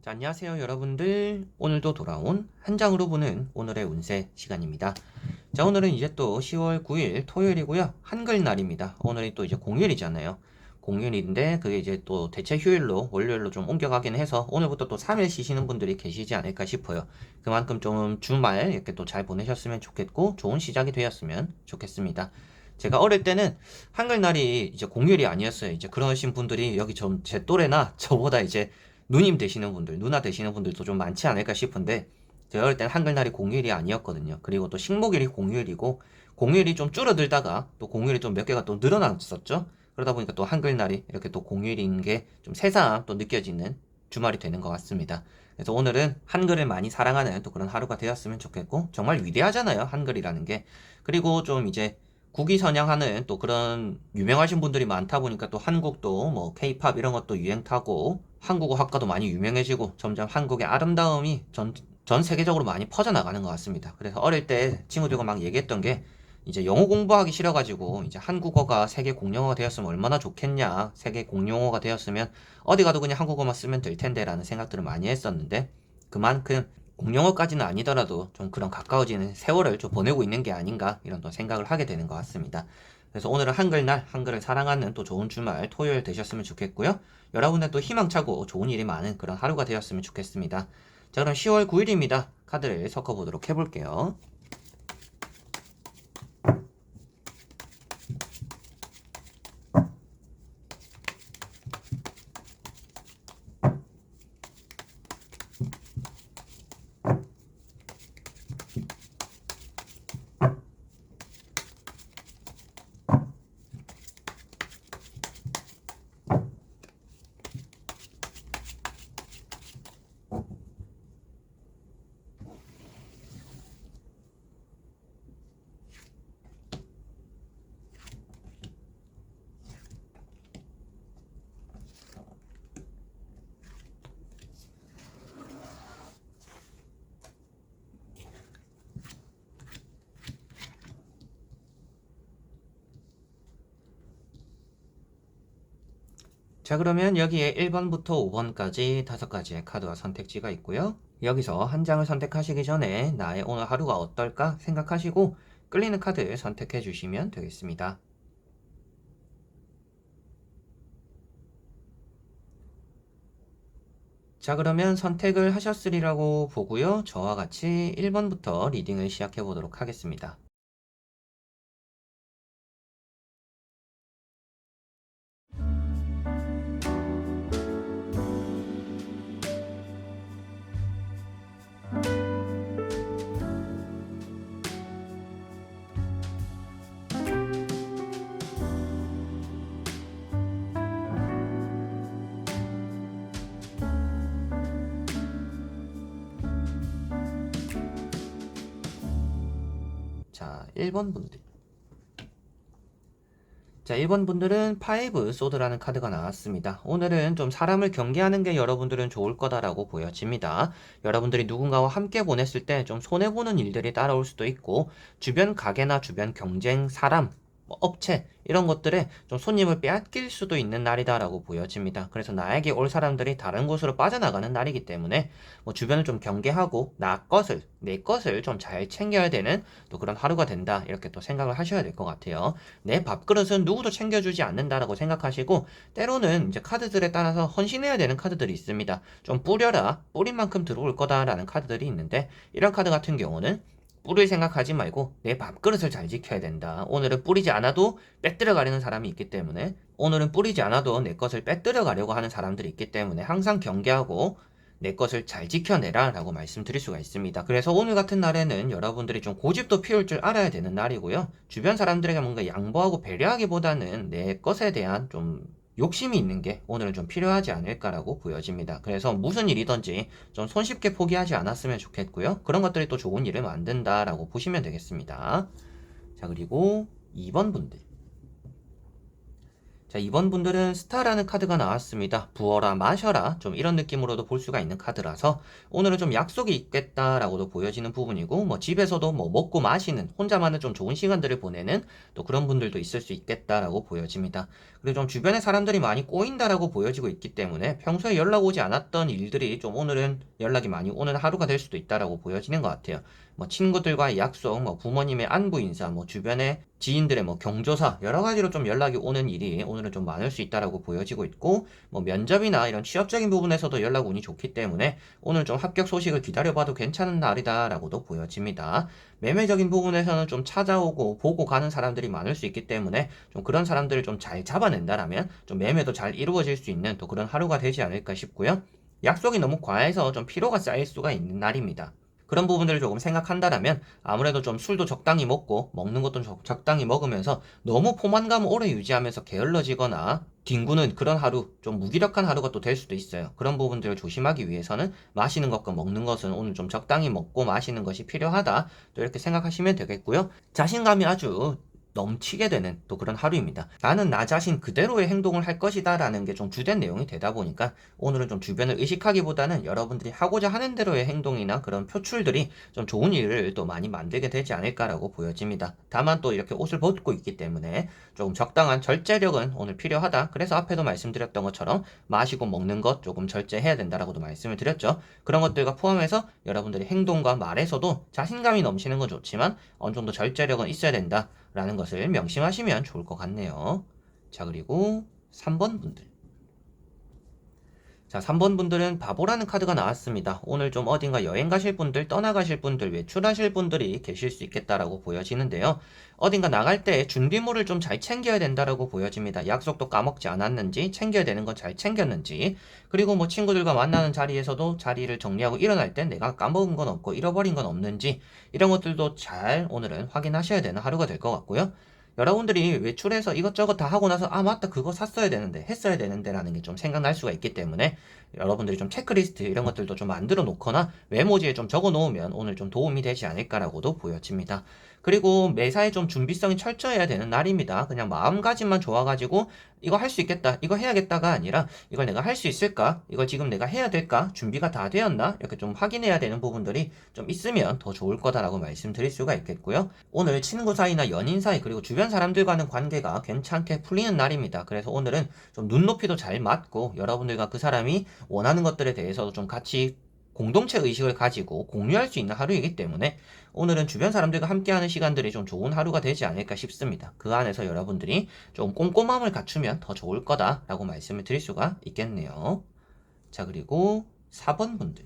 자, 안녕하세요 여러분들. 오늘도 돌아온 한 장으로 보는 오늘의 운세 시간입니다. 자, 오늘은 이제 또 10월 9일 토요일이고요. 한글날입니다. 오늘이 또 이제 공휴일이잖아요. 공휴일인데 그게 이제 또 대체 휴일로 월요일로 좀 옮겨가긴 해서 오늘부터 또 3일 쉬시는 분들이 계시지 않을까 싶어요. 그만큼 좀 주말 이렇게 또 잘 보내셨으면 좋겠고 좋은 시작이 되었으면 좋겠습니다. 제가 어릴 때는 한글날이 이제 공휴일이 아니었어요. 이제 그러신 분들이 여기 좀 제 또래나 저보다 이제 누님 되시는 분들, 누나 되시는 분들도 좀 많지 않을까 싶은데 제가 어릴 때는 한글날이 공휴일이 아니었거든요. 그리고 또 식목일이 공휴일이고 공휴일이 좀 줄어들다가 또 공휴일이 좀 몇 개가 또 늘어났었죠. 그러다 보니까 또 한글날이 이렇게 또 공휴일인 게 좀 새삼 또 느껴지는 주말이 되는 것 같습니다. 그래서 오늘은 한글을 많이 사랑하는 또 그런 하루가 되었으면 좋겠고 정말 위대하잖아요, 한글이라는 게. 그리고 좀 이제 국위선양하는 또 그런 유명하신 분들이 많다 보니까 또 한국도 뭐 케이팝 이런 것도 유행 타고 한국어 학과도 많이 유명해지고 점점 한국의 아름다움이 전 세계적으로 많이 퍼져나가는 것 같습니다. 그래서 어릴 때 친구들과 막 얘기했던 게 이제 영어 공부하기 싫어가지고 이제 한국어가 세계 공용어가 되었으면 얼마나 좋겠냐, 세계 공용어가 되었으면 어디 가도 그냥 한국어만 쓰면 될 텐데 라는 생각들을 많이 했었는데 그만큼 공용어까지는 아니더라도 좀 그런 가까워지는 세월을 좀 보내고 있는 게 아닌가 이런 또 생각을 하게 되는 것 같습니다. 그래서 오늘은 한글날, 한글을 사랑하는 또 좋은 주말 토요일 되셨으면 좋겠고요. 여러분의 또 희망차고 좋은 일이 많은 그런 하루가 되었으면 좋겠습니다. 자, 그럼 10월 9일입니다. 카드를 섞어보도록 해볼게요. 자, 그러면 여기에 1번부터 5번까지 5가지의 카드와 선택지가 있고요. 여기서 한 장을 선택하시기 전에 나의 오늘 하루가 어떨까 생각하시고 끌리는 카드 선택해 주시면 되겠습니다. 자, 그러면 선택을 하셨으리라고 보고요. 저와 같이 1번부터 리딩을 시작해 보도록 하겠습니다. 자, 1번 분들. 자, 1번 분들은 파이브 소드라는 카드가 나왔습니다. 오늘은 좀 사람을 경계하는 게 여러분들은 좋을 거다라고 보여집니다. 여러분들이 누군가와 함께 보냈을 때 좀 손해보는 일들이 따라올 수도 있고 주변 가게나 주변 경쟁, 사람, 뭐 업체 이런 것들에 좀 손님을 빼앗길 수도 있는 날이다라고 보여집니다. 그래서 나에게 올 사람들이 다른 곳으로 빠져나가는 날이기 때문에 뭐 주변을 좀 경계하고 내 것을 좀 잘 챙겨야 되는 또 그런 하루가 된다 이렇게 또 생각을 하셔야 될 것 같아요. 내 밥그릇은 누구도 챙겨주지 않는다라고 생각하시고 때로는 이제 카드들에 따라서 헌신해야 되는 카드들이 있습니다. 좀 뿌려라, 뿌린 만큼 들어올 거다라는 카드들이 있는데 이런 카드 같은 경우는 뿌릴 생각하지 말고 내 밥그릇을 잘 지켜야 된다. 오늘은 뿌리지 않아도 빼뜨려 가려는 사람이 있기 때문에 오늘은 뿌리지 않아도 내 것을 빼뜨려 가려고 하는 사람들이 있기 때문에 항상 경계하고 내 것을 잘 지켜내라 라고 말씀드릴 수가 있습니다. 그래서 오늘 같은 날에는 여러분들이 좀 고집도 피울 줄 알아야 되는 날이고요. 주변 사람들에게 뭔가 양보하고 배려하기보다는 내 것에 대한 좀 욕심이 있는 게 오늘은 좀 필요하지 않을까라고 보여집니다. 그래서 무슨 일이든지 좀 손쉽게 포기하지 않았으면 좋겠고요. 그런 것들이 또 좋은 일을 만든다라고 보시면 되겠습니다. 자, 그리고 2번 분들. 자, 이번 분들은 스타라는 카드가 나왔습니다. 부어라, 마셔라. 좀 이런 느낌으로도 볼 수가 있는 카드라서 오늘은 좀 약속이 있겠다라고도 보여지는 부분이고, 뭐 집에서도 뭐 먹고 마시는, 혼자만의 좀 좋은 시간들을 보내는 또 그런 분들도 있을 수 있겠다라고 보여집니다. 그리고 좀 주변에 사람들이 많이 꼬인다라고 보여지고 있기 때문에 평소에 연락 오지 않았던 일들이 좀 오늘은 연락이 많이 오는 하루가 될 수도 있다라고 보여지는 것 같아요. 뭐 친구들과의 약속, 뭐 부모님의 안부 인사, 뭐 주변에 지인들의 뭐 경조사 여러 가지로 좀 연락이 오는 일이 오늘은 좀 많을 수 있다라고 보여지고 있고, 뭐 면접이나 이런 취업적인 부분에서도 연락 운이 좋기 때문에 오늘 좀 합격 소식을 기다려봐도 괜찮은 날이다라고도 보여집니다. 매매적인 부분에서는 좀 찾아오고 보고 가는 사람들이 많을 수 있기 때문에 좀 그런 사람들을 좀 잘 잡아낸다라면 좀 매매도 잘 이루어질 수 있는 또 그런 하루가 되지 않을까 싶고요. 약속이 너무 과해서 좀 피로가 쌓일 수가 있는 날입니다. 그런 부분들을 조금 생각한다라면 아무래도 좀 술도 적당히 먹고 먹는 것도 적당히 먹으면서 너무 포만감을 오래 유지하면서 게을러지거나 뒹구는 그런 하루, 좀 무기력한 하루가 또 될 수도 있어요. 그런 부분들을 조심하기 위해서는 마시는 것과 먹는 것은 오늘 좀 적당히 먹고 마시는 것이 필요하다. 또 이렇게 생각하시면 되겠고요. 자신감이 아주 넘치게 되는 또 그런 하루입니다. 나는 나 자신 그대로의 행동을 할 것이다 라는 게 좀 주된 내용이 되다 보니까 오늘은 좀 주변을 의식하기보다는 여러분들이 하고자 하는 대로의 행동이나 그런 표출들이 좀 좋은 일을 또 많이 만들게 되지 않을까라고 보여집니다. 다만 또 이렇게 옷을 벗고 있기 때문에 조금 적당한 절제력은 오늘 필요하다. 그래서 앞에도 말씀드렸던 것처럼 마시고 먹는 것 조금 절제해야 된다라고도 말씀을 드렸죠. 그런 것들과 포함해서 여러분들이 행동과 말에서도 자신감이 넘치는 건 좋지만 어느 정도 절제력은 있어야 된다 라는 것을 명심하시면 좋을 것 같네요. 자, 그리고 3번 분들. 자, 3번 분들은 바보라는 카드가 나왔습니다. 오늘 좀 어딘가 여행 가실 분들, 떠나가실 분들, 외출하실 분들이 계실 수 있겠다라고 보여지는데요. 어딘가 나갈 때 준비물을 좀 잘 챙겨야 된다라고 보여집니다. 약속도 까먹지 않았는지, 챙겨야 되는 건 잘 챙겼는지, 그리고 뭐 친구들과 만나는 자리에서도 자리를 정리하고 일어날 때 내가 까먹은 건 없고 잃어버린 건 없는지, 이런 것들도 잘 오늘은 확인하셔야 되는 하루가 될 것 같고요. 여러분들이 외출해서 이것저것 다 하고 나서 아 맞다 그거 샀어야 되는데 했어야 되는데 라는 게 좀 생각날 수가 있기 때문에 여러분들이 좀 체크리스트 이런 것들도 좀 만들어 놓거나 메모지에 좀 적어 놓으면 오늘 좀 도움이 되지 않을까라고도 보여집니다. 그리고 매사에 좀 준비성이 철저해야 되는 날입니다. 그냥 마음가짐만 좋아가지고 이거 할 수 있겠다, 이거 해야겠다가 아니라 이걸 내가 할 수 있을까? 이걸 지금 내가 해야 될까? 준비가 다 되었나? 이렇게 좀 확인해야 되는 부분들이 좀 있으면 더 좋을 거다라고 말씀드릴 수가 있겠고요. 오늘 친구 사이나 연인 사이 그리고 주변 사람들과는 관계가 괜찮게 풀리는 날입니다. 그래서 오늘은 좀 눈높이도 잘 맞고 여러분들과 그 사람이 원하는 것들에 대해서도 좀 같이 공동체 의식을 가지고 공유할 수 있는 하루이기 때문에 오늘은 주변 사람들과 함께하는 시간들이 좀 좋은 하루가 되지 않을까 싶습니다. 그 안에서 여러분들이 좀 꼼꼼함을 갖추면 더 좋을 거다라고 말씀을 드릴 수가 있겠네요. 자, 그리고 4번 분들.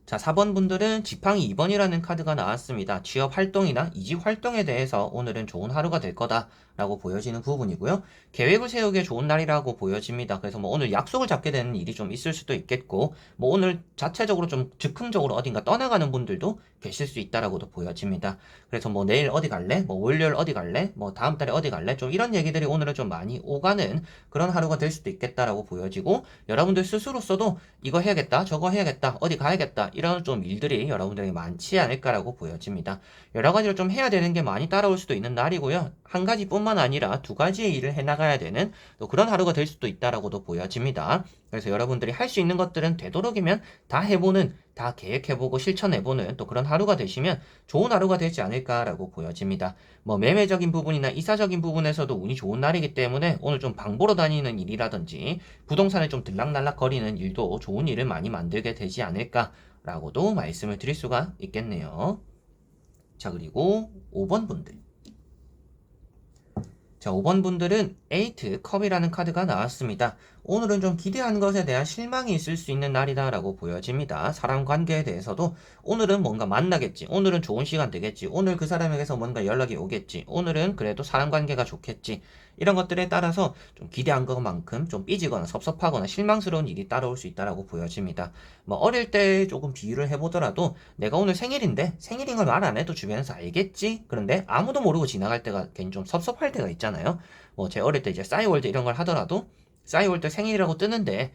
자, 4번 분들은 지팡이 2번이라는 카드가 나왔습니다. 취업 활동이나 이직 활동에 대해서 오늘은 좋은 하루가 될 거다라고 보여지는 부분이고요. 계획을 세우기에 좋은 날이라고 보여집니다. 그래서 뭐 오늘 약속을 잡게 되는 일이 좀 있을 수도 있겠고, 뭐 오늘 자체적으로 좀 즉흥적으로 어딘가 떠나가는 분들도 계실 수 있다라고도 보여집니다. 그래서 뭐 내일 어디 갈래? 뭐 월요일 어디 갈래? 뭐 다음 달에 어디 갈래? 좀 이런 얘기들이 오늘은 좀 많이 오가는 그런 하루가 될 수도 있겠다라고 보여지고, 여러분들 스스로서도 이거 해야겠다, 저거 해야겠다, 어디 가야겠다 이런 좀 일들이 여러분들에게 많지 않을까라고 보여집니다. 여러 가지로 좀 해야 되는 게 많이 따라올 수도 있는 날이고요. 한 가지뿐만 아니라 두 가지의 일을 해나가야 되는 또 그런 하루가 될 수도 있다라고도 보여집니다. 그래서 여러분들이 할 수 있는 것들은 되도록이면 다 해보는, 다 계획해보고 실천해보는 또 그런 하루가 되시면 좋은 하루가 되지 않을까라고 보여집니다. 뭐 매매적인 부분이나 이사적인 부분에서도 운이 좋은 날이기 때문에 오늘 좀 방 보러 다니는 일이라든지 부동산에 좀 들락날락 거리는 일도 좋은 일을 많이 만들게 되지 않을까라고도 말씀을 드릴 수가 있겠네요. 자, 그리고 5번 분들. 자, 5번 분들은 8 컵이라는 카드가 나왔습니다. 오늘은 좀 기대한 것에 대한 실망이 있을 수 있는 날이다라고 보여집니다. 사람 관계에 대해서도 오늘은 뭔가 만나겠지. 오늘은 좋은 시간 되겠지. 오늘 그 사람에게서 뭔가 연락이 오겠지. 오늘은 그래도 사람 관계가 좋겠지. 이런 것들에 따라서 좀 기대한 것만큼 좀 삐지거나 섭섭하거나 실망스러운 일이 따라올 수 있다라고 보여집니다. 뭐 어릴 때 조금 비유를 해보더라도 내가 오늘 생일인데 생일인 걸 말 안 해도 주변에서 알겠지? 그런데 아무도 모르고 지나갈 때가 괜히 좀 섭섭할 때가 있잖아요. 뭐 제 어릴 때 이제 싸이월드 이런 걸 하더라도 싸이월드 생일이라고 뜨는데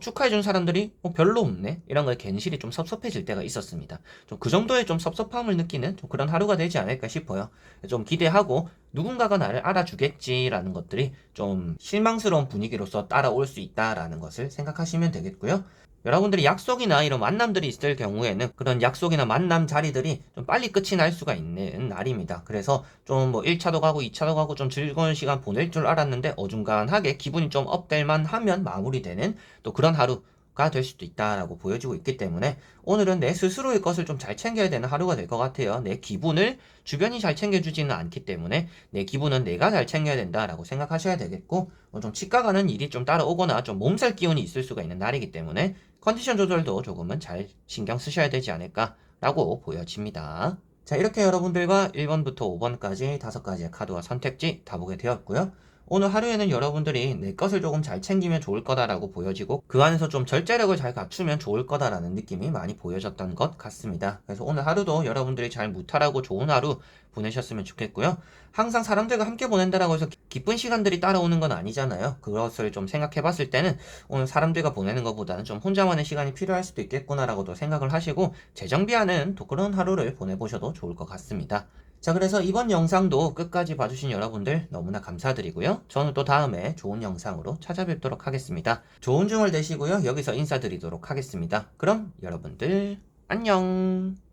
축하해준 사람들이 별로 없네 이런 거에 괜시리 좀 섭섭해질 때가 있었습니다. 좀 그 정도의 좀 섭섭함을 느끼는 좀 그런 하루가 되지 않을까 싶어요. 좀 기대하고 누군가가 나를 알아주겠지라는 것들이 좀 실망스러운 분위기로서 따라올 수 있다라는 것을 생각하시면 되겠고요. 여러분들이 약속이나 이런 만남들이 있을 경우에는 그런 약속이나 만남 자리들이 좀 빨리 끝이 날 수가 있는 날입니다. 그래서 좀 뭐 1차도 가고 2차도 가고 좀 즐거운 시간 보낼 줄 알았는데 어중간하게 기분이 좀 업될만 하면 마무리되는 또 그런 하루가 될 수도 있다라고 보여지고 있기 때문에 오늘은 내 스스로의 것을 좀 잘 챙겨야 되는 하루가 될 것 같아요. 내 기분을 주변이 잘 챙겨주지는 않기 때문에 내 기분은 내가 잘 챙겨야 된다라고 생각하셔야 되겠고 좀 치과 가는 일이 좀 따라오거나 좀 몸살 기운이 있을 수가 있는 날이기 때문에 컨디션 조절도 조금은 잘 신경 쓰셔야 되지 않을까라고 보여집니다. 자, 이렇게 여러분들과 1번부터 5번까지 5가지의 카드와 선택지 다 보게 되었고요. 오늘 하루에는 여러분들이 내 것을 조금 잘 챙기면 좋을 거다라고 보여지고 그 안에서 좀 절제력을 잘 갖추면 좋을 거다라는 느낌이 많이 보여졌던 것 같습니다. 그래서 오늘 하루도 여러분들이 잘 무탈하고 좋은 하루 보내셨으면 좋겠고요. 항상 사람들과 함께 보낸다라고 해서 기쁜 시간들이 따라오는 건 아니잖아요. 그것을 좀 생각해 봤을 때는 오늘 사람들과 보내는 것보다는 좀 혼자만의 시간이 필요할 수도 있겠구나라고도 생각을 하시고 재정비하는 또 그런 하루를 보내보셔도 좋을 것 같습니다. 자, 그래서 이번 영상도 끝까지 봐주신 여러분들 너무나 감사드리고요. 저는 또 다음에 좋은 영상으로 찾아뵙도록 하겠습니다. 좋은 주말 되시고요. 여기서 인사드리도록 하겠습니다. 그럼 여러분들 안녕.